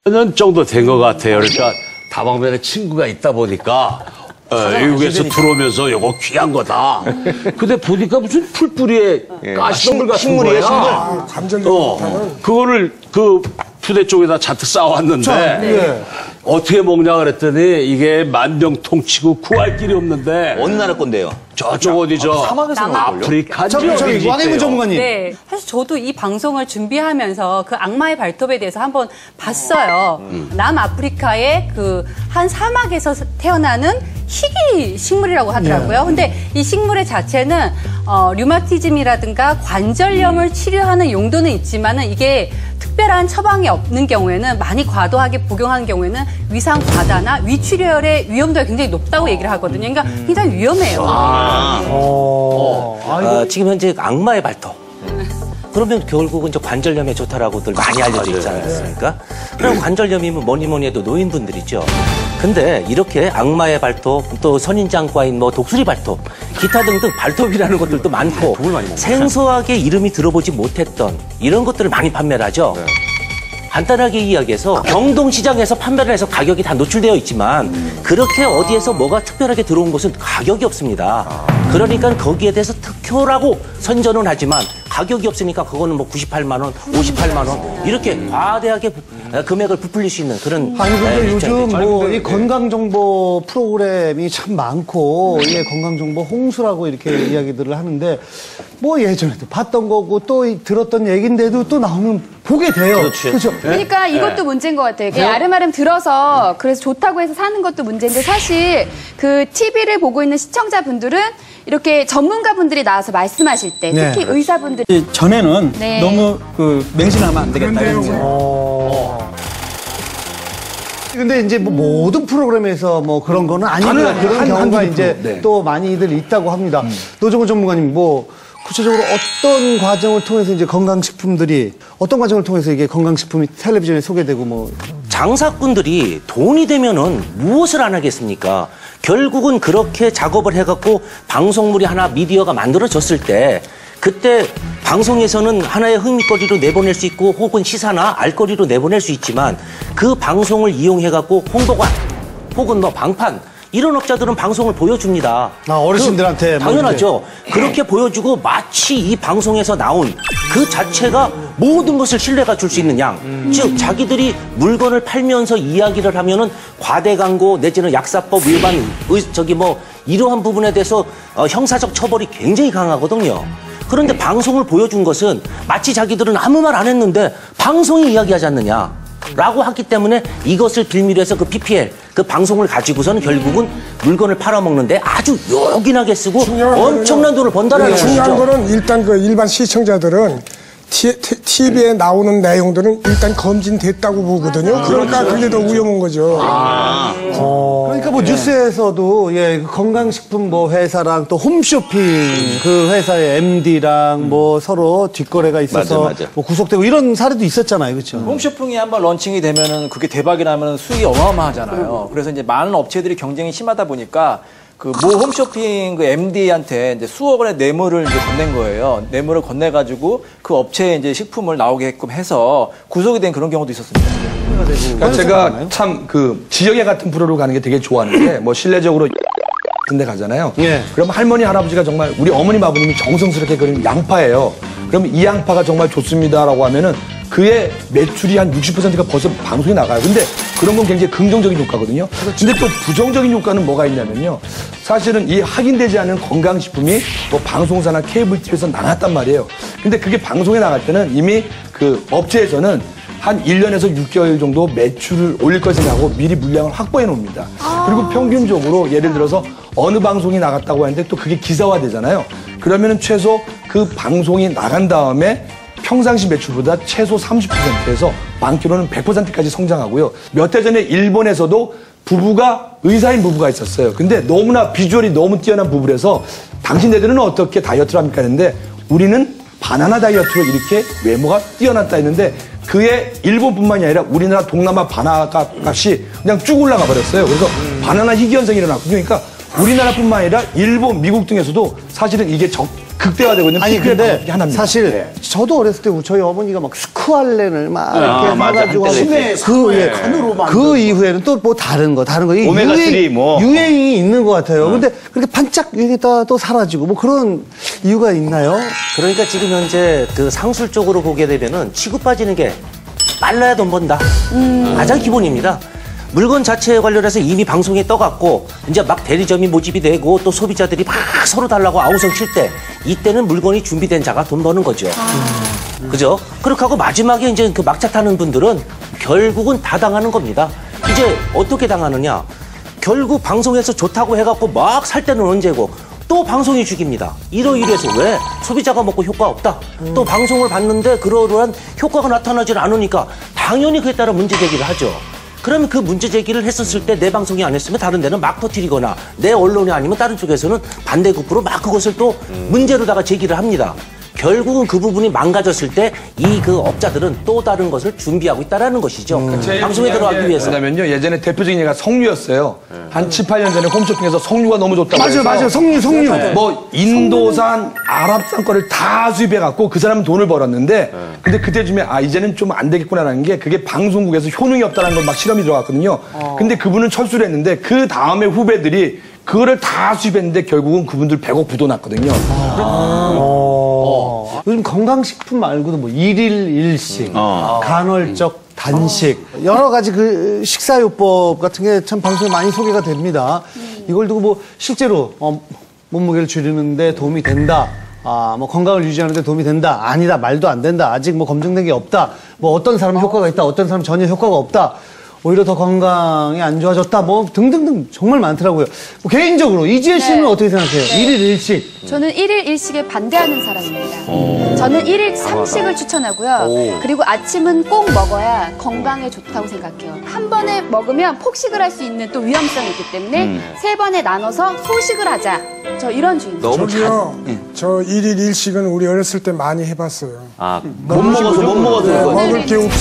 년 정도 된 것 같아요. 그러니까 다방면에 친구가 있다 보니까 외국에서 들어오면서 이거 귀한 거다. 근데 보니까 무슨 풀뿌리에 가시덤불 같은 거야. 그거를 그 푸대 쪽에다 잔뜩 쌓아왔는데 어떻게 먹냐 그랬더니 이게 만병통치고 구할 길이 없는데 어느 나라 건데요? 저쪽 어디죠? 아프리카 지역이 왕혜문 전문가님. 네, 사실 저도 이 방송을 준비하면서 그 악마의 발톱에 대해서 한번 봤어요. 남아프리카의 그 한 사막에서 태어나는 희귀 식물이라고 하더라고요. 근데 이 식물의 자체는 류마티즘이라든가 관절염을 치료하는 용도는 있지만은 이게 특별한 처방이 없는 경우에는 많이 과도하게 복용하는 경우에는 위상 과다나 위출혈의 위험도가 굉장히 높다고 얘기를 하거든요. 그러니까 굉장히 위험해요. 지금 현재 악마의 발톱. 그러면 결국은 이제 관절염에 좋다라고들 많이 알려져 있지 않습니까? 그럼 관절염이면 뭐니 해도 노인분들이죠. 근데 이렇게 악마의 발톱, 또 선인장과인 뭐 독수리 발톱, 기타 등등 발톱이라는 것들도 많고 생소하게 이름이 들어보지 못했던 이런 것들을 많이 판매를 하죠. 간단하게 이야기해서 경동시장에서 판매를 해서 가격이 다 노출되어 있지만 그렇게 어디에서 뭐가 특별하게 들어온 것은 가격이 없습니다. 그러니까 거기에 대해서 특효라고 선전은 하지만 가격이 없으니까 그거는 뭐 98만 원, 58만 원 이렇게 과대하게 금액을 부풀릴 수 있는 그런. 아니 근데 요즘 뭐 이 건강 정보 프로그램이 참 많고 이게 건강 정보 홍수라고 이렇게 이야기들을 하는데 뭐 예전에도 봤던 거고 또 들었던 얘기인데도 또 나오면 보게 돼요. 그렇죠. 그러니까 이것도 문제인 것 같아요. 이게 아름아름 들어서 그래서 좋다고 해서 사는 것도 문제인데 사실 그 TV를 보고 있는 시청자분들은 이렇게 전문가분들이 나와서 말씀하실 때 특히 의사분들이 전에는 너무 맹신하면 안 되겠다 이런 거. 근데 이제 뭐 모든 프로그램에서 뭐 그런 거는 아니고요. 그런 경우가 이제 또 많이들 있다고 합니다. 노정호 전문가님 뭐 구체적으로 어떤 과정을 통해서 이제 건강식품들이 어떤 과정을 통해서 이게 건강식품이 텔레비전에 소개되고 뭐 장사꾼들이 돈이 되면은 무엇을 안 하겠습니까? 결국은 그렇게 작업을 해갖고 방송물이 하나 미디어가 만들어졌을 때 그때 방송에서는 하나의 흥미거리로 내보낼 수 있고 혹은 시사나 알거리로 내보낼 수 있지만 그 방송을 이용해갖고 홍보관 혹은 뭐 방판 이런 업자들은 방송을 보여줍니다. 어르신들한테 당연하죠. 그렇게 보여주고 마치 이 방송에서 나온 그 자체가 모든 것을 신뢰가 줄 수 있는 양. 즉 자기들이 물건을 팔면서 이야기를 하면은 과대 광고 내지는 약사법 위반 이러한 부분에 대해서 형사적 처벌이 굉장히 강하거든요. 그런데 방송을 보여준 것은 마치 자기들은 아무 말 안 했는데 방송이 이야기하지 않느냐. 라고 하기 때문에 이것을 빌미로 해서 그 PPL, 그 방송을 가지고서는 결국은 물건을 팔아먹는데 아주 요긴하게 쓰고 엄청난 돈을 번다라는 것이죠. 중요한 거는 일단 그 일반 시청자들은 TV에 나오는 내용들은 일단 검진됐다고 보거든요. 그러니까 그게 더 위험한 거죠. 그러니까 뭐 뉴스에서도 그 건강식품 뭐 회사랑 또 홈쇼핑 그 회사의 MD랑 뭐 서로 뒷거래가 있어서 맞아. 뭐 구속되고 이런 사례도 있었잖아요. 그렇죠? 홈쇼핑이 한번 런칭이 되면은 그게 대박이 나면 수익이 어마어마하잖아요. 그래서 이제 많은 업체들이 경쟁이 심하다 보니까 그 모 홈쇼핑 그 MD한테 이제 수억 원의 뇌물을 이제 건넨 거예요. 뇌물을 건네가지고 그 업체에 이제 식품을 나오게끔 해서 구속이 된 그런 경우도 있었습니다. 그러니까 제가 참 그 지역에 같은 프로를 가는 게 되게 좋아하는데 뭐 실내적으로 같은데 가잖아요. 그럼 할머니 할아버지가 정말 우리 어머님 아버님이 정성스럽게 그린 양파예요. 그러면 이 양파가 정말 좋습니다라고 하면은 그의 매출이 한 60%가 벌써 방송에 나가요. 근데 그런 건 굉장히 긍정적인 효과거든요. 근데 또 부정적인 효과는 뭐가 있냐면요. 사실은 이 확인되지 않은 건강식품이 뭐 방송사나 케이블 TV에서 나갔단 말이에요. 근데 그게 방송에 나갈 때는 이미 그 업체에서는 한 1년에서 6개월 정도 매출을 올릴 걸 생각하고 미리 물량을 확보해 놓습니다. 그리고 평균적으로 예를 들어서 어느 방송이 나갔다고 하는데 또 그게 기사화되잖아요. 그러면은 최소 그 방송이 나간 다음에 평상시 매출보다 최소 30%에서 많게로는 100%까지 성장하고요. 몇 해 전에 일본에서도 의사인 부부가 있었어요. 근데 너무나 비주얼이 너무 뛰어난 부부라서 당신네들은 어떻게 다이어트를 합니까 했는데 우리는 바나나 다이어트로 이렇게 외모가 뛰어났다 했는데 그의 일본뿐만이 아니라 우리나라 동남아 바나나 값이 그냥 쭉 올라가 버렸어요. 그래서 바나나 희귀현상이 일어났거든요. 그러니까 우리나라뿐만 아니라 일본, 미국 등에서도 사실은 이게 극대화되고 있는 아니 피크의 근데 방법이 하나입니다. 사실 저도 어렸을 때 저희 어머니가 막 스쿠알렌을 막 이렇게 맞아. 사가지고 한때 그 이후에는 또 뭐 다른 거 이게 오메가3 뭐. 유행이 있는 것 같아요. 근데 그렇게 반짝 유행했다가 또 사라지고 뭐 그런 이유가 있나요? 그러니까 지금 현재 그 상술적으로 보게 되면은 치고 빠지는 게 빨라야 돈 번다. 가장 기본입니다. 물건 자체에 관련해서 이미 방송에 떠갖고 이제 막 대리점이 모집이 되고 또 소비자들이 막 서로 달라고 아우성 칠 때 이때는 물건이 준비된 자가 돈 버는 거죠. 그죠? 그렇게 하고 마지막에 이제 그 막차 타는 분들은 결국은 다 당하는 겁니다. 이제 어떻게 당하느냐? 결국 방송에서 좋다고 해갖고 막 살 때는 언제고 또 방송이 죽입니다. 이러이러해서 왜? 소비자가 먹고 효과 없다. 또 방송을 봤는데 그러한 효과가 나타나질 않으니까 당연히 그에 따라 문제 제기를 하죠. 그러면 그 문제 제기를 했었을 때 내 방송이 안 했으면 다른 데는 막 터뜨리거나 내 언론이 아니면 다른 쪽에서는 반대급부로 막 그것을 또 문제로다가 제기를 합니다. 결국은 그 부분이 망가졌을 때 이 그 업자들은 또 다른 것을 준비하고 있다라는 것이죠. 방송에 들어가기 위해서. 왜냐면요, 예전에 대표적인 예가 석류였어요. 한 7, 8년 전에 홈쇼핑에서 석류가 너무 좋다고 해서 맞아요. 석류. 뭐 인도산, 아랍산 거를 다 수입해갖고 그 사람은 돈을 벌었는데 근데 그때쯤에 이제는 좀 안 되겠구나라는 게 그게 방송국에서 효능이 없다는 걸 막 실험이 들어갔거든요. 근데 그분은 철수를 했는데 그 다음에 후배들이 그거를 다 수입했는데 결국은 그분들 100억 부도 났거든요. 요즘 건강식품 말고도 뭐 일일 일식, 간헐적 단식, 여러 가지 그 식사요법 같은 게 참 방송에 많이 소개가 됩니다. 이걸 두고 뭐 실제로 몸무게를 줄이는데 도움이 된다. 뭐 건강을 유지하는데 도움이 된다. 아니다. 말도 안 된다. 아직 뭐 검증된 게 없다. 뭐 어떤 사람은 효과가 있다. 어떤 사람은 전혀 효과가 없다. 오히려 더 건강이 안 좋아졌다. 뭐 등등등 정말 많더라고요. 뭐 개인적으로 이지혜 씨는 어떻게 생각해요? 일일 일식. 저는 일일 일식에 반대하는 사람입니다. 저는 일일 삼식을 추천하고요. 그리고 아침은 꼭 먹어야 건강에 좋다고 생각해요. 한 번에 먹으면 폭식을 할 수 있는 또 위험성이 있기 때문에 세 번에 나눠서 소식을 하자. 저 이런 주의입니다. 저기요, 저 일일 일식은 우리 어렸을 때 많이 해봤어요. 못 먹어서 먹을 게 없어.